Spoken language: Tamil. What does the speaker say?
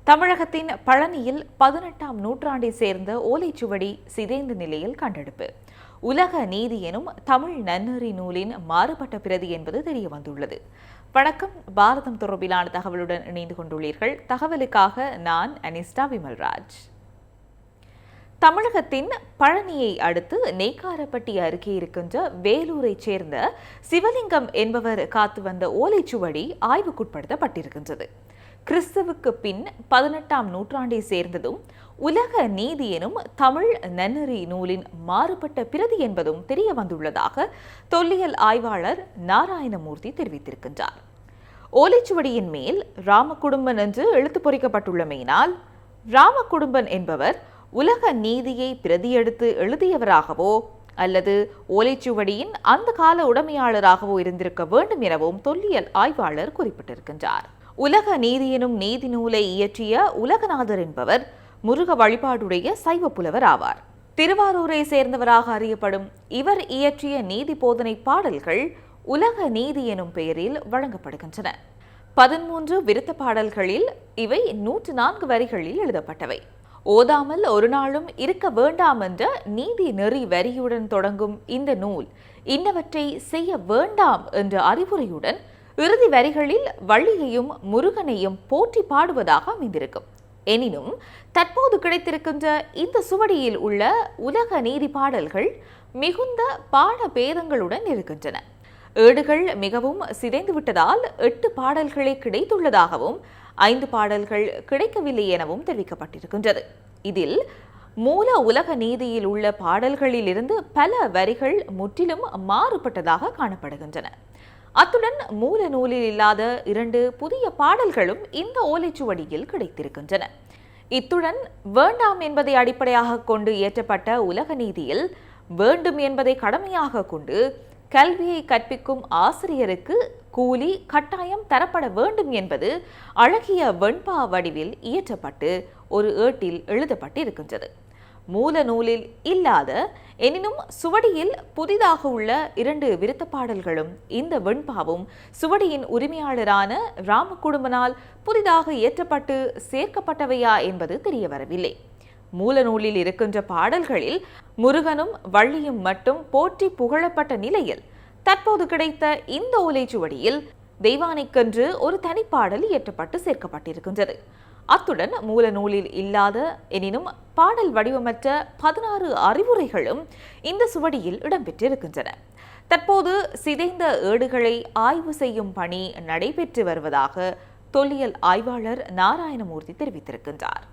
தமிழகத்தின் பழனியில் 18ஆம் நூற்றாண்டை சேர்ந்த ஓலைச்சுவடி சிதைந்த நிலையில் கண்டெடுப்பு. உலக நீதி எனும் தமிழ் நன்னெறி நூலின் மாறுபட்ட பிரதி என்பது தெரியவந்துள்ளது. வணக்கம். பாரதம் தொடர்பிலான தகவலுடன் இணைந்து கொண்டுள்ளீர்கள். தகவலுக்காக நான் அனிஸ்டா விமல்ராஜ். தமிழகத்தின் பழனியை அடுத்து நெய்க்காரப்பட்டி அருகே இருக்கின்ற வேலூரைச் சேர்ந்த சிவலிங்கம் என்பவர் காத்து வந்த ஓலைச்சுவடி ஆய்வுக்குட்படுத்தப்பட்டிருக்கின்றது. கிறிஸ்துவுக்கு பின் 18ஆம் நூற்றாண்டை சேர்ந்ததும் உலக நீதி எனும் தமிழ் நன்னெறி நூலின் மாறுபட்ட பிரதி என்பதும் தெரிய வந்துள்ளதாக தொல்லியல் ஆய்வாளர் நாராயணமூர்த்தி தெரிவித்திருக்கின்றார். ஓலைச்சுவடியின் மேல் ராமகுடும்பன் என்று எழுத்து பொறிக்கப்பட்டுள்ளமையினால் ராமகுடும்பன் என்பவர் உலக நீதியை பிரதியெடுத்து எழுதியவராகவோ அல்லது ஓலைச்சுவடியின் அந்த கால உடைமையாளராகவோ இருந்திருக்க வேண்டும் எனவும் தொல்லியல் ஆய்வாளர் குறிப்பிட்டிருக்கின்றார். உலக நீதி எனும் நீதி நூலை இயற்றிய உலகநாதர் என்பவர் முருக வழிபாடுடைய சைவ புலவர் ஆவார். திருவாரூரை சேர்ந்தவராக அறியப்படும் இவர் இயற்றிய நீதி போதனை பாடல்கள் உலக நீதி எனும் பெயரில் வழங்கப்படுகின்றன. 13 விருத்த பாடல்களில் இவை 104 வரிகளில் எழுதப்பட்டவை. ஓதாமல் ஒரு நாளும் இருக்க வேண்டாம் என்ற நீதி நெறி வரியுடன் தொடங்கும் இந்த நூல் இன்னவற்றை செய்ய வேண்டாம் என்ற அறிவுரையுடன் இறுதி வரிகளில் வள்ளியையும் முருகனையும் போற்றி பாடுவதாக அமைந்திருக்கும். எனினும் தற்போது கிடைத்திருக்கின்ற இந்த சுவடியில் உள்ள உலக நீதி பாடல்கள் மிகுந்த பாட பேதங்களுடன் இருக்கின்றன. ஏடுகள் மிகவும் சிதைந்துவிட்டதால் 8 பாடல்களே கிடைத்துள்ளதாகவும் 5 பாடல்கள் கிடைக்கவில்லை எனவும் தெரிவிக்கப்பட்டிருக்கின்றது. இதில் மூல உலக நீதியில் உள்ள பாடல்களில் இருந்து பல வரிகள் முற்றிலும் மாறுபட்டதாக காணப்படுகின்றன. அத்துடன் மூல நூலில் இல்லாத 2 புதிய பாடல்களும் இந்த ஓலைச்சுவடியில் கிடைத்திருக்கின்றன. இத்துடன் வேண்டாம் என்பதை அடிப்படையாக கொண்டு இயற்றப்பட்ட உலக நீதியில் வேண்டும் என்பதை கடமையாக கொண்டு கல்வியை கற்பிக்கும் ஆசிரியருக்கு கூலி கட்டாயம் தரப்பட வேண்டும் என்பது அழகிய வெண்பா வடிவில் இயற்றப்பட்டு ஒரு ஏட்டில் எழுதப்பட்டிருக்கின்றது. மூல நூலில் இல்லாத எனினும் சுவடியில் புதிதாக உள்ள 2 விருத்த பாடல்களும் இந்த வெண்பாவும் சுவடியின் உரிமையாளரான ராமகுடும்பனால் புதிதாக இயற்றப்பட்டு சேர்க்கப்பட்டவையா என்பது தெரியவரவில்லை. மூல நூலில் இருக்கின்ற பாடல்களில் முருகனும் வள்ளியும் மட்டும் போற்றி புகழப்பட்ட நிலையில் தற்போது கிடைத்த இந்த ஓலைச்சுவடியில் தெய்வானைக்கென்று ஒரு தனிப்பாடல் இயற்றப்பட்டு சேர்க்கப்பட்டிருக்கின்றது. அத்துடன் மூல நூலில் இல்லாத எனினும் பாடல் வடிவமற்ற 16 அறிவுரைகளும் இந்த சுவடியில் இடம்பெற்றிருக்கின்றன. தற்போது சிதைந்த ஏடுகளை ஆய்வு செய்யும் பணி நடைபெற்று வருவதாக தொல்லியல் ஆய்வாளர் நாராயணமூர்த்தி தெரிவித்திருக்கின்றார்.